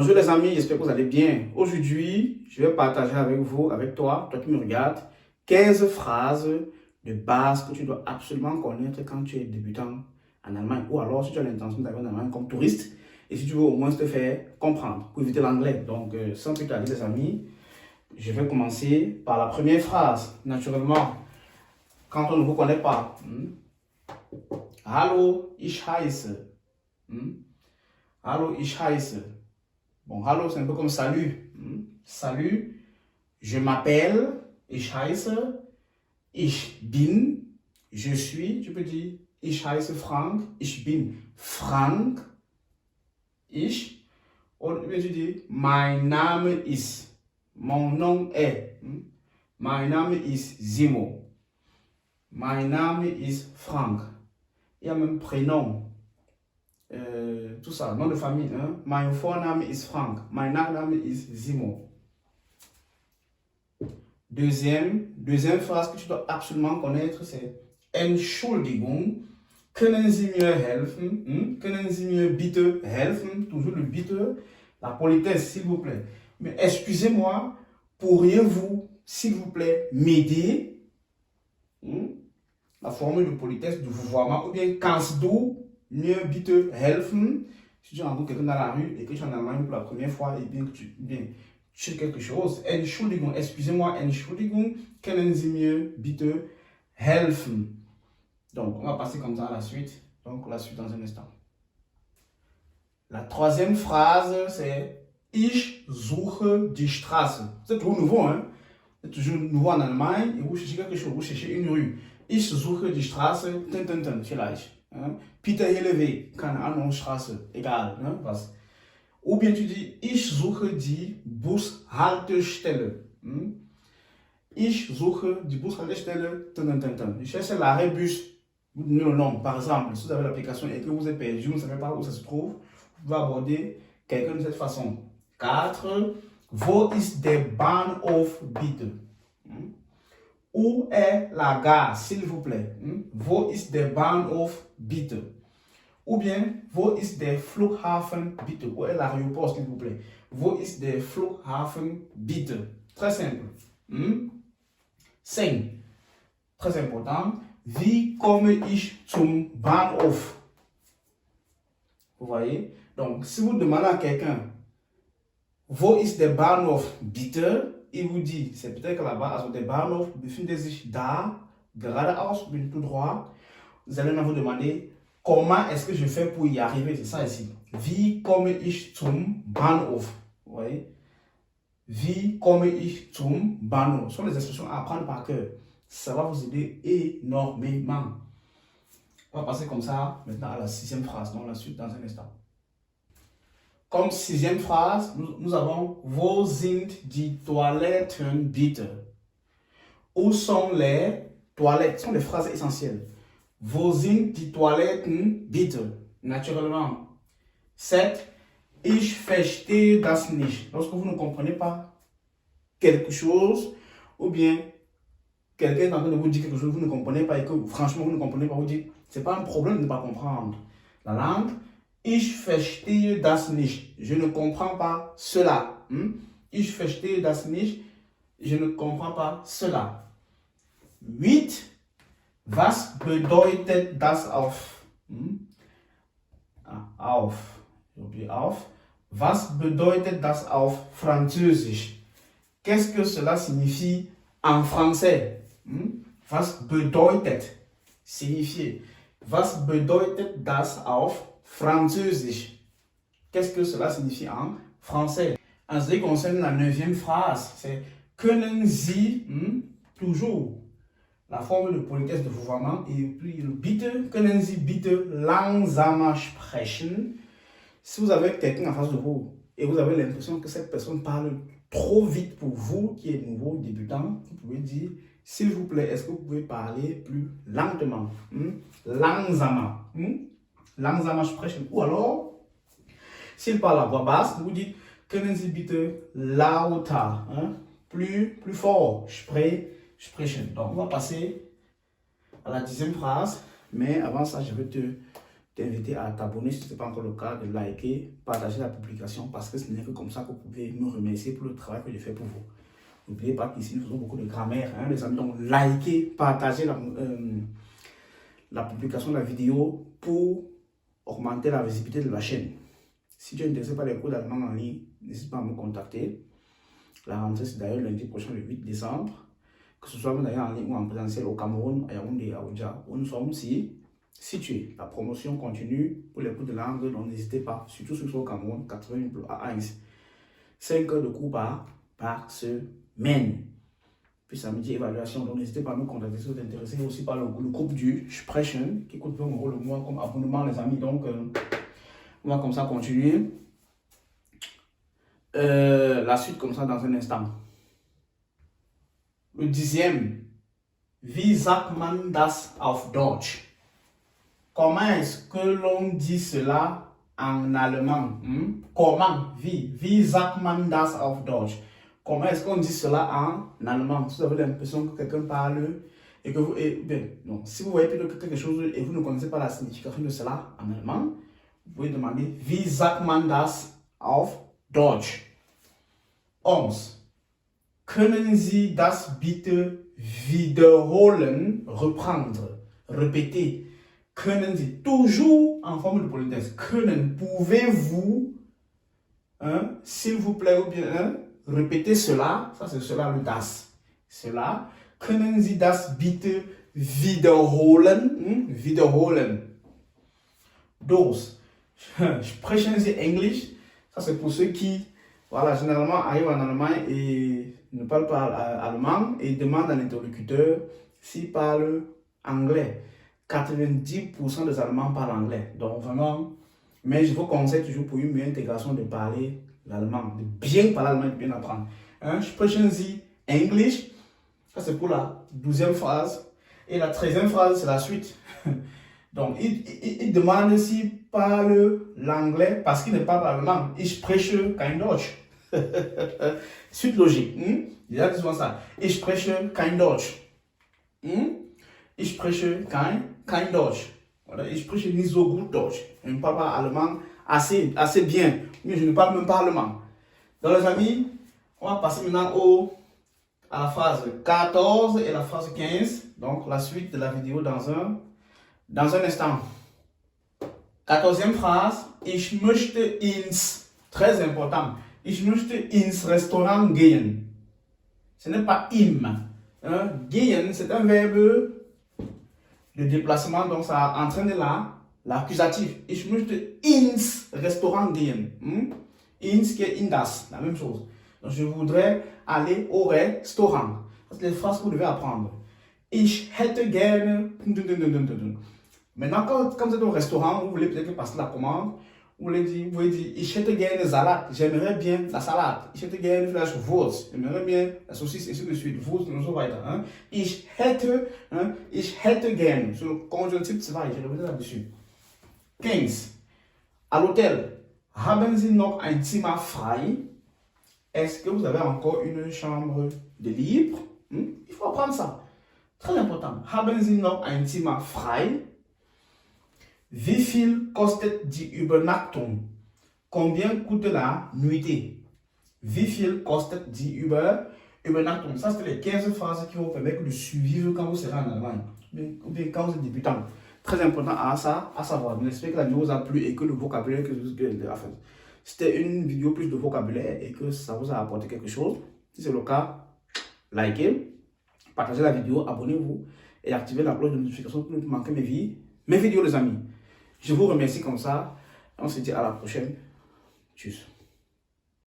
Bonjour les amis, j'espère que vous allez bien. Aujourd'hui, je vais partager avec vous, avec toi qui me regardes, 15 phrases de base que tu dois absolument connaître quand tu es débutant en Allemagne ou alors si tu as l'intention d'aller en Allemagne comme touriste et si tu veux au moins te faire comprendre pour éviter l'anglais. Donc, sans plus tarder les amis, je vais commencer par la première phrase. Naturellement, quand on ne vous connaît pas, Hallo, ich heiße. Hallo, ich heiße. Bon, hallo, c'est un peu comme salut. Salut, je m'appelle, ich heiße, ich bin, je suis, tu peux dire, ich heiße Frank, ich bin Frank, ich, und tu dis, mein Name ist, mon nom est, mein Name ist Simo, mein Name ist Frank. Il y a même prénom. Tout ça, nom de famille. Mein Vorname ist Frank. Mein Nachname ist Simo. Deuxième phrase que tu dois absolument connaître, c'est Entschuldigung, können Sie mir helfen? Können Sie mir bitte helfen? Toujours le bitte, la politesse, s'il vous plaît. Mais excusez-moi, pourriez-vous, s'il vous plaît, m'aider? La formule de politesse, de vouvoiement, ou bien kannst du mir bitte helfen? Si tu rencontres quelqu'un dans la rue et que tu es en Allemagne pour la première fois et bien que tu fais quelque chose, Entschuldigung, excusez-moi, Entschuldigung, können Sie mir bitte helfen? Donc, on va passer comme ça à la suite. Donc, la suite dans un instant. La troisième phrase, c'est Ich suche die Straße. C'est toujours nouveau, hein? C'est toujours nouveau en Allemagne et vous cherchez quelque chose, vous cherchez une rue. Ich suche die Straße, vielleicht. Peter Hellewe, keine Ahnung, Straße, egal, ne, was. Ou bien tu dis, ich suche die Bushaltestelle. Ich suche die Bushaltestelle, je cherche l'arrêt bus, le nom, par exemple, si vous avez l'application et que vous êtes perdu, vous ne savez pas où ça se trouve, vous pouvez aborder quelqu'un de cette façon. 4. Wo ist der Bahnhof bitte? Où est la gare, s'il vous plaît? Wo ist der Bahnhof bitte? Ou bien, wo ist der Flughafen bitte? Où est l'aéroport, s'il vous plaît? Wo ist der Flughafen bitte? Très simple. 5. Très important. Wie komme ich zum Bahnhof? Vous voyez? Donc, si vous demandez à quelqu'un, wo ist der Bahnhof bitte? Il vous dit, c'est peut-être que là-bas, also der Bahnhof befindet sich da, geradeaus, tout droit. Vous allez vous demander, comment est-ce que je fais pour y arriver? C'est ça ici. Wie komme ich zum Bahnhof? Vous voyez? Wie komme ich zum Bahnhof? Ce sont les expressions à apprendre par cœur. Ça va vous aider énormément. On va passer comme ça maintenant à la 6e phrase, donc la suite dans un instant. Comme 6e phrase, nous avons Wo sind die Toiletten bitte? Où sont les toilettes? Ce sont les phrases essentielles. Wo sind die Toiletten bitte? Naturellement. 7. Ich verstehe das nicht. Lorsque vous ne comprenez pas quelque chose, ou bien quelqu'un est en train de vous dire quelque chose que vous ne comprenez pas et que franchement vous ne comprenez pas, vous dites, c'est pas un problème de ne pas comprendre la langue. Ich verstehe das nicht. Je ne comprends pas cela. Ich verstehe das nicht. Je ne comprends pas cela. 8. Was bedeutet das auf? Auf. Was bedeutet das auf Französisch? Qu'est-ce que cela signifie en français? Was bedeutet? Signifier. Was bedeutet das auf Französisch? Qu'est-ce que cela signifie en français? En ce qui concerne la 9e phrase, c'est Können Sie, toujours la forme de politesse de vouvoiement et puis le bitte, können Sie bitte langsamer sprechen? Si vous avez quelqu'un en face de vous et vous avez l'impression que cette personne parle trop vite pour vous qui êtes nouveau, débutant, vous pouvez dire s'il vous plaît, est-ce que vous pouvez parler plus lentement? Langsamer. Langsamer sprechen. Ou alors, s'il parle à voix basse, vous dites können Sie bitte lauter, plus fort, sprechen. Donc, on va passer à la 10e phrase, mais avant ça, je vais te t'inviter à t'abonner si ce n'est pas encore le cas, de liker, partager la publication, parce que ce n'est que comme ça que vous pouvez me remercier pour le travail que je fais pour vous. N'oubliez pas qu'ici, nous faisons beaucoup de grammaire, hein, les amis. Donc, likez, partagez la publication de la vidéo pour augmenter la visibilité de la chaîne. Si tu es intéressé par les cours d'allemand en ligne, n'hésite pas à me contacter. La rentrée, c'est d'ailleurs lundi prochain, le 8 décembre. Que ce soit d'ailleurs en ligne ou en présentiel au Cameroun, à Yaoundé, à Oudja, où nous sommes situés. La promotion continue pour les cours de langue, donc n'hésitez pas, surtout ceux qui sont au Cameroun, 80 à 1. 5 heures de cours par semaine. Puis samedi, évaluation, donc n'hésitez pas à me contacter si vous êtes intéressé. Aussi par le groupe du Sprechen, qui coûte 20 € le mois comme abonnement, les amis. Donc, on va comme ça continuer. La suite comme ça dans un instant. Le 10e. Wie sagt man das auf Deutsch? Comment est-ce que l'on dit cela en allemand? Comment? Wie sagt man das auf Deutsch? Comment est-ce qu'on dit cela en allemand? Si vous avez l'impression que quelqu'un parle et que vous... non. Si vous voyez plutôt quelque chose et vous ne connaissez pas la signification de cela en allemand, vous pouvez demander Wie sagt man das auf Deutsch? 11. Können Sie das bitte wiederholen? Reprendre, répéter. Können Sie, toujours en forme de politesse. Können, pouvez-vous, s'il vous plaît, ou bien, répéter cela. Ça, c'est cela, le das. Cela. Können Sie das bitte wiederholen? Wiederholen. 12. Sprechen Sie Englisch? Ça, c'est pour ceux qui, voilà, généralement arrivent en Allemagne et ne parlent pas allemand et demandent à l'interlocuteur s'il parle anglais. 90% des Allemands parlent anglais. Donc vraiment, mais je vous conseille toujours pour une meilleure intégration de parler l'allemand, de bien parler allemand et de bien apprendre. Sprechen Sie Englisch? Ça c'est pour la 12e phrase. Et la 13e phrase, c'est la suite. Donc, il demande s'il parle l'anglais parce qu'il ne parle pas allemand. Ich spreche kein Deutsch. Suite logique. Il a souvent ça. Ich spreche kein Deutsch. Ich spreche kein Deutsch. Voilà, ich spreche nicht so gut Deutsch. Je ne parle pas allemand assez bien. Mais je ne parle même pas allemand. Donc, les amis, on va passer maintenant à la phrase 14 et la phrase 15. Donc, la suite de la vidéo dans un instant. 14e phrase. Ich möchte ins, très important, ich möchte ins Restaurant gehen. Ce n'est pas im. Gehen, c'est un verbe de déplacement, donc ça entraîne l'accusatif. Ich möchte ins Restaurant gehen. Ins qui est in das, la même chose. Donc je voudrais aller au restaurant. C'est les phrases que vous devez apprendre. Ich hätte gerne. Maintenant, quand vous êtes au restaurant, vous voulez peut-être passer la commande, vous voulez dire, ich hätte gerne Salat, j'aimerais bien la salade. Ich hätte gerne vielleicht Wurst, j'aimerais bien la saucisse, ainsi de suite, Wurst und so weiter. Ich hätte gerne, sur le conjonctif 2, je reviens là-dessus. 15. À l'hôtel, haben Sie noch ein Zimmer frei? Est-ce que vous avez encore une chambre de libre? Il faut apprendre ça. Très important. Haben Sie noch ein Zimmer frei? Wie viel kostet die Übernachtung? Combien coûte la nuitée? Wie viel kostet die Übernachtung? Ça, c'est les 15 phrases qui vont permettre de survivre quand vous serez en Allemagne. Ou bien quand vous êtes débutant. Très important à savoir. J'espère que la vidéo vous a plu et que le vocabulaire que vous avez fait. C'était une vidéo plus de vocabulaire et que ça vous a apporté quelque chose. Si c'est le cas, likez, partagez la vidéo, abonnez-vous et activez la cloche de notification pour ne plus manquer mes vidéos, les amis. Je vous remercie comme ça. On se dit à la prochaine. Tchuss.